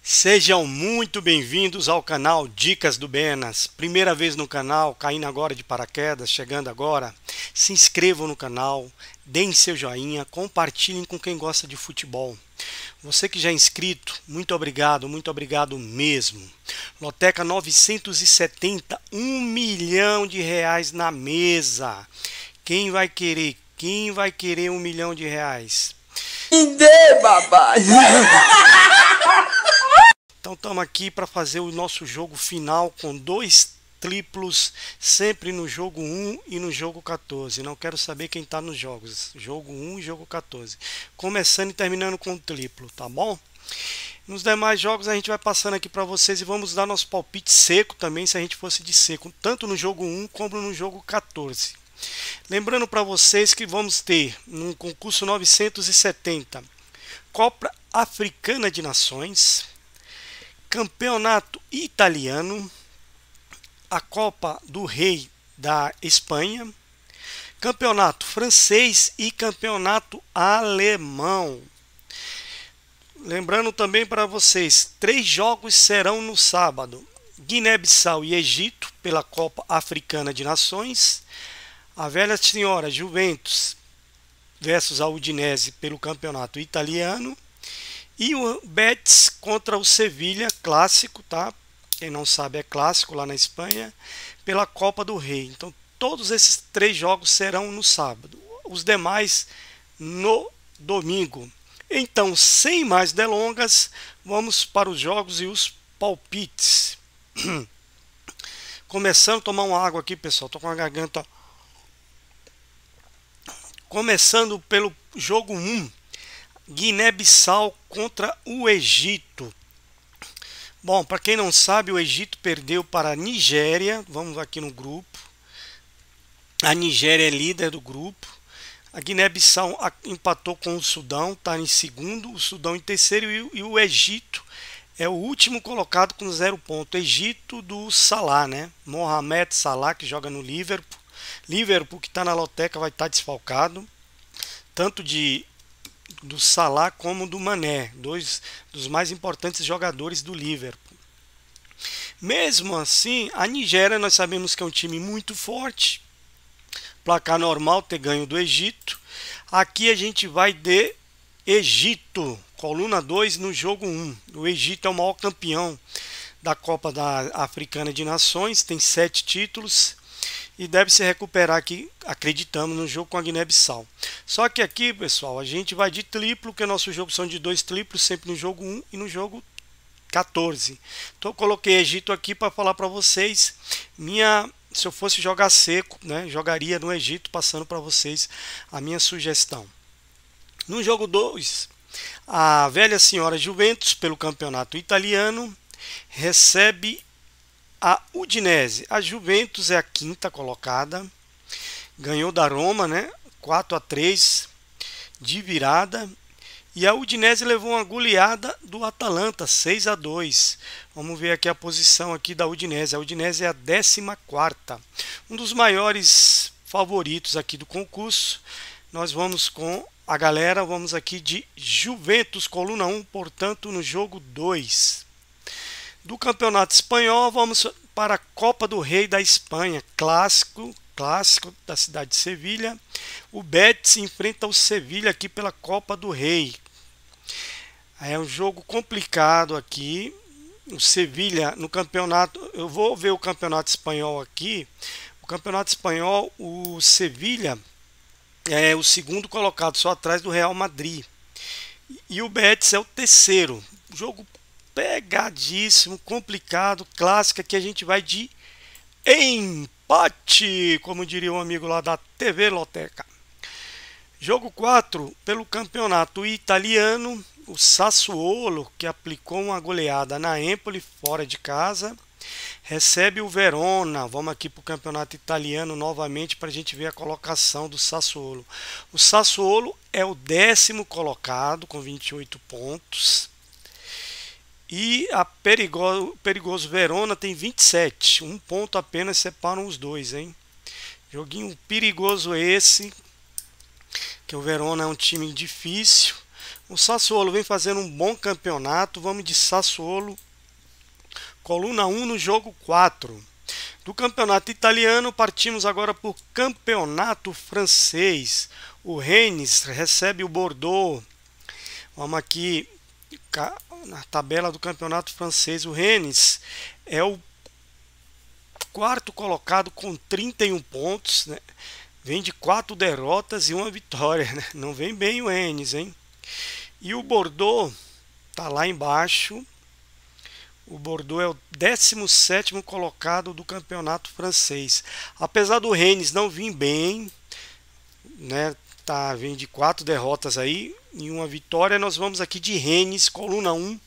Sejam muito bem-vindos ao canal Dicas do Benas. Primeira vez no canal, caindo agora de paraquedas, chegando agora, se inscrevam no canal, deem seu joinha, compartilhem com quem gosta de futebol. Você que já é inscrito, muito obrigado mesmo. Loteca 970, R$1 milhão na mesa. Quem vai querer R$1 milhão? Me dê, babai! Então estamos aqui para fazer o nosso jogo final com dois triplos, sempre no jogo 1 e no jogo 14. Não quero saber quem está nos jogos, jogo 1 e jogo 14. Começando e terminando com o triplo, tá bom? Nos demais jogos a gente vai passando aqui para vocês e vamos dar nosso palpite seco também, se a gente fosse de seco, tanto no jogo 1 como no jogo 14. Lembrando para vocês que vamos ter no concurso 970 Copa Africana de Nações, Campeonato Italiano, a Copa do Rei da Espanha, Campeonato Francês e Campeonato Alemão. Lembrando também para vocês, 3 jogos serão no sábado: Guiné-Bissau e Egito pela Copa Africana de Nações, a velha senhora Juventus versus a Udinese pelo Campeonato Italiano, e o Betis contra o Sevilha, clássico, tá? Quem não sabe, é clássico lá na Espanha, pela Copa do Rei. Então todos esses 3 jogos serão no sábado, os demais no domingo. Então, sem mais delongas, vamos para os jogos e os palpites. Começando a tomar uma água aqui, pessoal, tô com a garganta. Começando pelo jogo 1, Guiné-Bissau contra o Egito. Bom, para quem não sabe, o Egito perdeu para a Nigéria. Vamos aqui no grupo. A Nigéria é líder do grupo. A Guiné-Bissau empatou com o Sudão, está em segundo, o Sudão em terceiro, e o Egito é o último colocado com 0 ponto. Egito do Salah, né? Mohamed Salah, que joga no Liverpool. Liverpool, que está na loteca, vai estar desfalcado, tanto do Salah como do Mané, 2 dos mais importantes jogadores do Liverpool. Mesmo assim, a Nigéria, nós sabemos que é um time muito forte, placar normal, ter ganho do Egito. Aqui a gente vai de Egito, coluna 2 no jogo 1. O Egito é o maior campeão da Copa Africana de Nações, tem 7 títulos e deve se recuperar aqui, acreditamos, no jogo com a Guiné-Bissau. Só que aqui, pessoal, a gente vai de triplo, que nossos jogos são de 2 triplos, sempre no jogo 1 e no jogo 14. Então eu coloquei Egito aqui para falar para vocês, se eu fosse jogar seco, né, jogaria no Egito, passando para vocês a minha sugestão. No jogo 2, a velha senhora Juventus, pelo Campeonato Italiano, recebe a Udinese. A Juventus é a 5ª colocada, ganhou da Roma, né, 4-3 de virada, e a Udinese levou uma goleada do Atalanta, 6-2. Vamos ver aqui a posição aqui da Udinese. A Udinese é a 14ª, um dos maiores favoritos aqui do concurso. Nós vamos com a galera, vamos aqui de Juventus, coluna 1, portanto no jogo 2. Do Campeonato Espanhol, vamos para a Copa do Rei da Espanha, clássico da cidade de Sevilha. O Betis enfrenta o Sevilha aqui pela Copa do Rei. É um jogo complicado aqui. O Sevilha no campeonato, eu vou ver o Campeonato Espanhol aqui. O Campeonato Espanhol, o Sevilha é o 2º colocado, só atrás do Real Madrid. E o Betis é o 3º. Jogo pegadíssimo, complicado, clássica, que a gente vai de empate, como diria um amigo lá da TV Loteca. Jogo 4, pelo Campeonato Italiano, o Sassuolo, que aplicou uma goleada na Empoli fora de casa, recebe o Verona. Vamos aqui para o Campeonato Italiano novamente para a gente ver a colocação do Sassuolo. O Sassuolo é o 10º colocado com 28 pontos. E a perigoso Verona tem 27. Um ponto apenas separam os dois, hein? Joguinho perigoso esse, que o Verona é um time difícil. O Sassuolo vem fazendo um bom campeonato. Vamos de Sassuolo. Coluna 1 no jogo 4. Do campeonato italiano, partimos agora por campeonato francês. O Rennes recebe o Bordeaux. Vamos aqui na tabela do campeonato francês. O Rennes é o quarto colocado com 31 pontos, né? Vem de 4 derrotas e 1 vitória, né? Não vem bem o Rennes, hein? E o Bordeaux tá lá embaixo. O Bordeaux é o 17º colocado do campeonato francês. Apesar do Rennes não vir bem, né? Vem de 4 derrotas aí e 1 vitória. Nós vamos aqui de Rennes, coluna 1,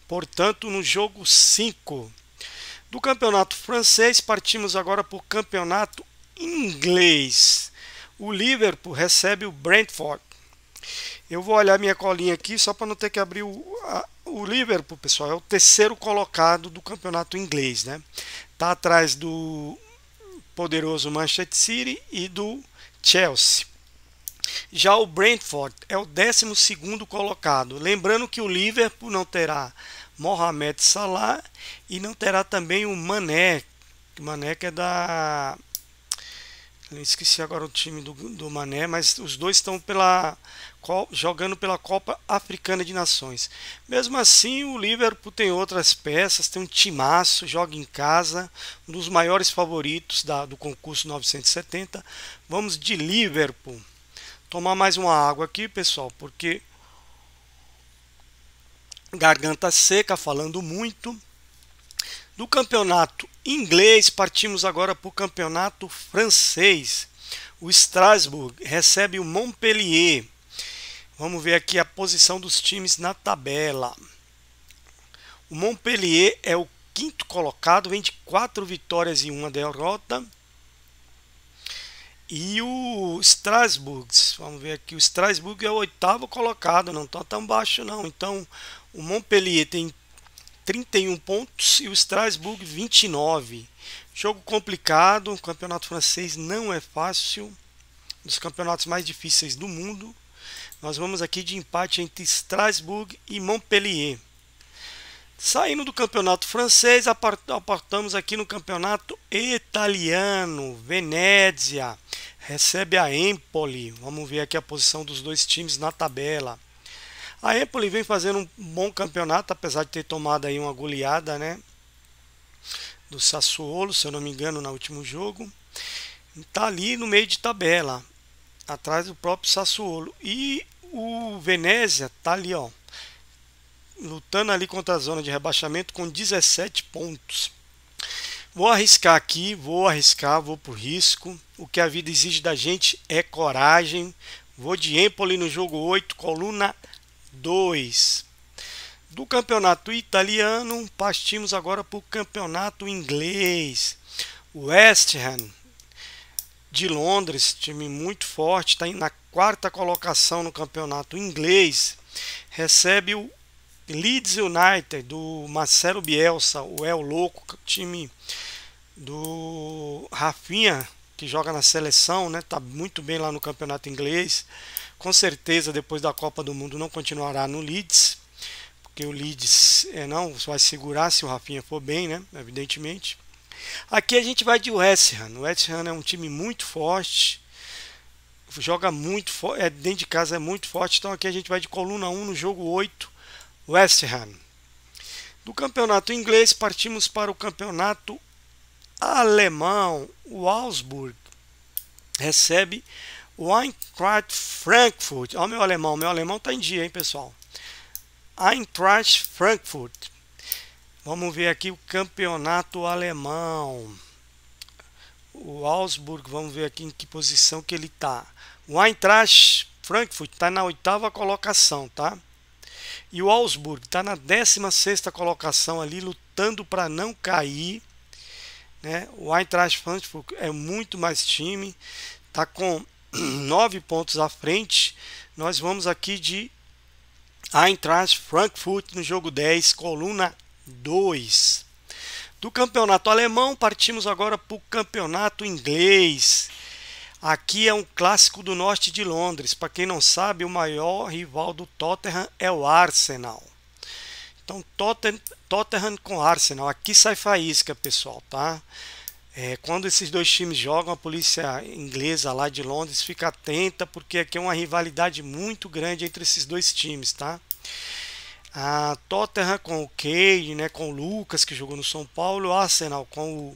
portanto no jogo 5. Do campeonato francês, partimos agora para o campeonato inglês. O Liverpool recebe o Brentford. Eu vou olhar minha colinha aqui só para não ter que abrir o Liverpool, pessoal. É o 3º colocado do campeonato inglês, né? Tá atrás do poderoso Manchester City e do Chelsea. Já o Brentford é o 12º colocado. Lembrando que o Liverpool não terá Mohamed Salah e não terá também o Mané. O Mané que é da... Eu esqueci agora o time do Mané, mas os dois estão jogando pela Copa Africana de Nações. Mesmo assim, o Liverpool tem outras peças, tem um timaço, joga em casa, um dos maiores favoritos do concurso 970. Vamos de Liverpool. Tomar mais uma água aqui, pessoal, porque garganta seca, falando muito. Do campeonato inglês, partimos agora para o campeonato francês. O Strasbourg recebe o Montpellier. Vamos ver aqui a posição dos times na tabela. O Montpellier é o 5º colocado, vem de 4 vitórias e 1 derrota. E o Strasbourg, vamos ver aqui, o Strasbourg é o 8º colocado, não está tão baixo não. Então o Montpellier tem 31 pontos e o Strasbourg 29. Jogo complicado, o campeonato francês não é fácil, um dos campeonatos mais difíceis do mundo. Nós vamos aqui de empate entre Strasbourg e Montpellier. Saindo do campeonato francês, apartamos aqui no campeonato italiano. Venezia recebe a Empoli. Vamos ver aqui a posição dos dois times na tabela. A Empoli vem fazendo um bom campeonato, apesar de ter tomado aí uma goleada, né, do Sassuolo, se eu não me engano, no último jogo. Está ali no meio de tabela, atrás do próprio Sassuolo. E o Venezia está ali, ó, lutando ali contra a zona de rebaixamento com 17 pontos. Vou arriscar aqui, vou pro risco. O que a vida exige da gente é coragem. Vou de Empoli no jogo 8, coluna 2. Do campeonato italiano, partimos agora para o campeonato inglês. O West Ham de Londres, time muito forte, está na 4ª colocação no campeonato inglês. Recebe o Leeds United do Marcelo Bielsa, o El Louco, time do Rafinha, que joga na seleção, né? Tá muito bem lá no campeonato inglês. Com certeza depois da Copa do Mundo não continuará no Leeds, porque o Leeds não vai segurar se o Rafinha for bem, né? Evidentemente. Aqui a gente vai de West Ham. O West Ham é um time muito forte, joga muito forte, dentro de casa é muito forte. Então aqui a gente vai de coluna 1 no jogo 8, West Ham. Do campeonato inglês partimos para o campeonato alemão. O Augsburg recebe o Eintracht Frankfurt. Olha meu alemão tá em dia, hein, pessoal. Eintracht Frankfurt. Vamos ver aqui o campeonato alemão. O Augsburg, vamos ver aqui em que posição que ele tá. O Eintracht Frankfurt está na 8ª colocação, tá? E o Augsburg está na 16ª colocação ali, lutando para não cair, né? O Eintracht Frankfurt é muito mais time, tá com 9 pontos à frente. Nós vamos aqui de Eintracht Frankfurt no jogo 10, coluna 2. Do campeonato alemão, partimos agora para o campeonato inglês. Aqui é um clássico do norte de Londres. Para quem não sabe, o maior rival do Tottenham é o Arsenal. Então, Tottenham com Arsenal. Aqui sai faísca, pessoal, tá? Quando esses dois times jogam, a polícia inglesa lá de Londres fica atenta, porque aqui é uma rivalidade muito grande entre esses dois times, tá? A Tottenham com o Kane, né, com o Lucas, que jogou no São Paulo, o Arsenal com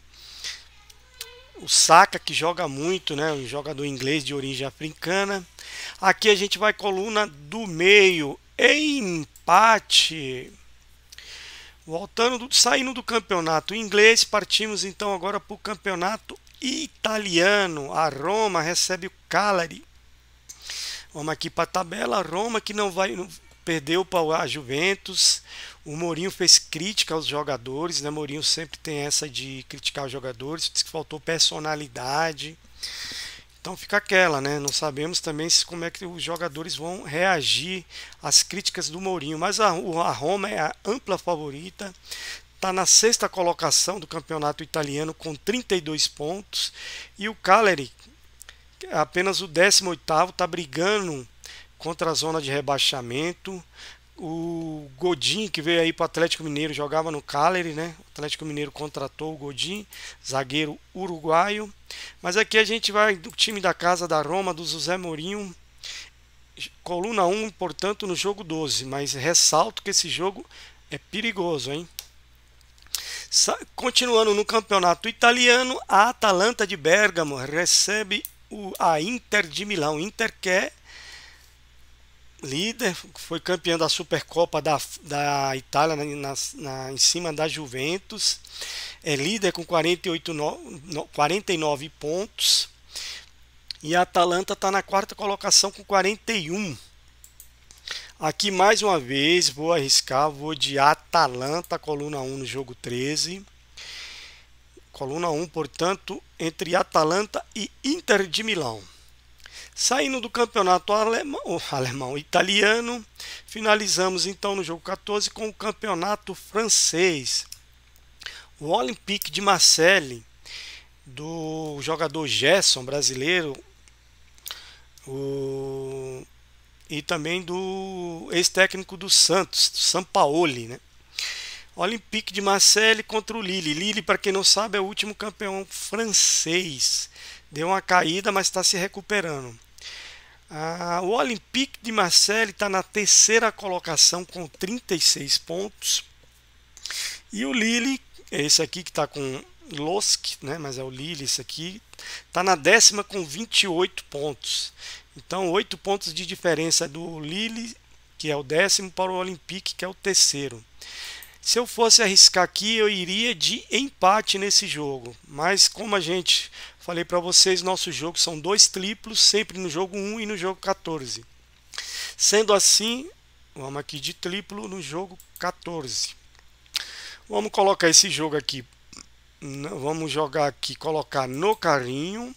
o Saka, que joga muito, né, um jogador inglês de origem africana. Aqui a gente vai coluna do meio, empate. Saindo do campeonato inglês, partimos então agora para o campeonato italiano. A Roma recebe o Cagliari. Vamos aqui para a tabela. A Roma que perdeu para a Juventus. O Mourinho fez crítica aos jogadores, né? Mourinho sempre tem essa de criticar os jogadores, diz que faltou personalidade. Então fica aquela, né? Não sabemos também como é que os jogadores vão reagir às críticas do Mourinho. Mas a Roma é a ampla favorita. Está na 6ª colocação do campeonato italiano com 32 pontos. E o Cagliari, apenas o 18º, está brigando contra a zona de rebaixamento. O Godin, que veio aí para o Atlético Mineiro, jogava no Cagliari, né? O Atlético Mineiro contratou o Godin, zagueiro uruguaio. Mas aqui a gente vai do time da casa da Roma, do José Mourinho, coluna 1, portanto, no jogo 12. Mas ressalto que esse jogo é perigoso, hein? Continuando no campeonato italiano, a Atalanta de Bergamo recebe a Inter de Milão. Inter que é líder, foi campeão da Supercopa da Itália em cima da Juventus. É líder com 49 pontos. E a Atalanta está na 4ª colocação com 41. Aqui mais uma vez vou arriscar, vou de Atalanta, coluna 1 no jogo 13. Coluna 1, portanto, entre Atalanta e Inter de Milão. Saindo do campeonato italiano, finalizamos então no jogo 14 com o campeonato francês. O Olympique de Marseille, do jogador Gerson, brasileiro, e também do ex-técnico do Santos, do Sampaoli, né? Olympique de Marseille contra o Lille. Lille, para quem não sabe, é o último campeão francês. Deu uma caída, mas está se recuperando. O Olympique de Marseille está na 3ª colocação com 36 pontos. E o Lille, esse aqui que está com LOSC, né, mas é o Lille, esse aqui, está na 10ª com 28 pontos. Então 8 pontos de diferença do Lille, que é o 10º, para o Olympique, que é o 3º. Se eu fosse arriscar aqui, eu iria de empate nesse jogo. Mas como falei para vocês, nosso jogo são 2 triplos, sempre no jogo 1 e no jogo 14. Sendo assim, vamos aqui de triplo no jogo 14. Vamos colocar esse jogo aqui. Vamos jogar aqui, colocar no carrinho.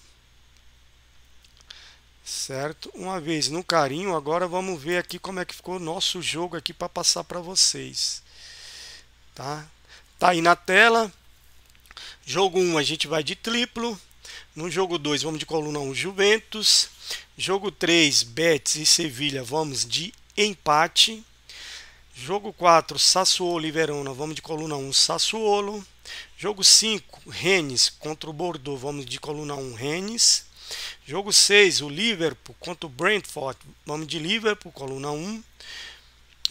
Certo? Uma vez no carrinho, agora vamos ver aqui como é que ficou o nosso jogo aqui para passar para vocês. Tá aí na tela. Jogo 1 a gente vai de triplo. No jogo 2 vamos de coluna 1 Juventus. Jogo 3 Betis e Sevilha vamos de empate. Jogo 4 Sassuolo e Verona vamos de coluna 1 Sassuolo. Jogo 5 Rennes contra o Bordeaux vamos de coluna 1 Rennes. Jogo 6 o Liverpool contra o Brentford vamos de Liverpool, coluna 1.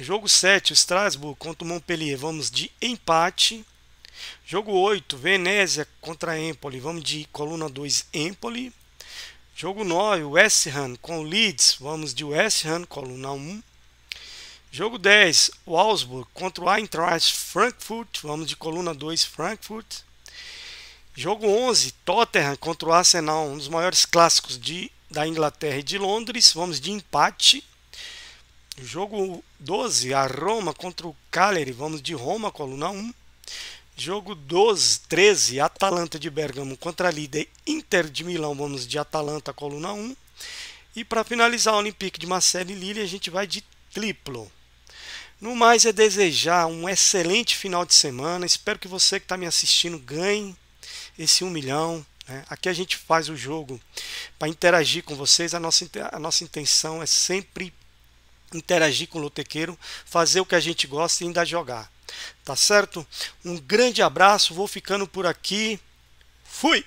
Jogo 7, o Strasbourg contra o Montpellier, vamos de empate. Jogo 8, Venezia contra Empoli, vamos de coluna 2, Empoli. Jogo 9, West Ham com o Leeds, vamos de West Ham, coluna 1. Jogo 10, o Augsburg contra o Eintracht Frankfurt, vamos de coluna 2, Frankfurt. Jogo 11, Tottenham contra o Arsenal, um dos maiores clássicos da Inglaterra e de Londres, vamos de empate. Jogo 12, a Roma contra o Cagliari, vamos de Roma, coluna 1. Jogo 13, Atalanta de Bergamo contra a líder Inter de Milão, vamos de Atalanta, coluna 1. E para finalizar, o Olympique de Marseille e Lille, a gente vai de triplo. No mais é desejar um excelente final de semana. Espero que você que está me assistindo ganhe esse 1 milhão. Aqui a gente faz o jogo para interagir com vocês. A nossa intenção é sempre interagir com o lotequeiro, fazer o que a gente gosta e ainda jogar. Tá certo? Um grande abraço, vou ficando por aqui. Fui!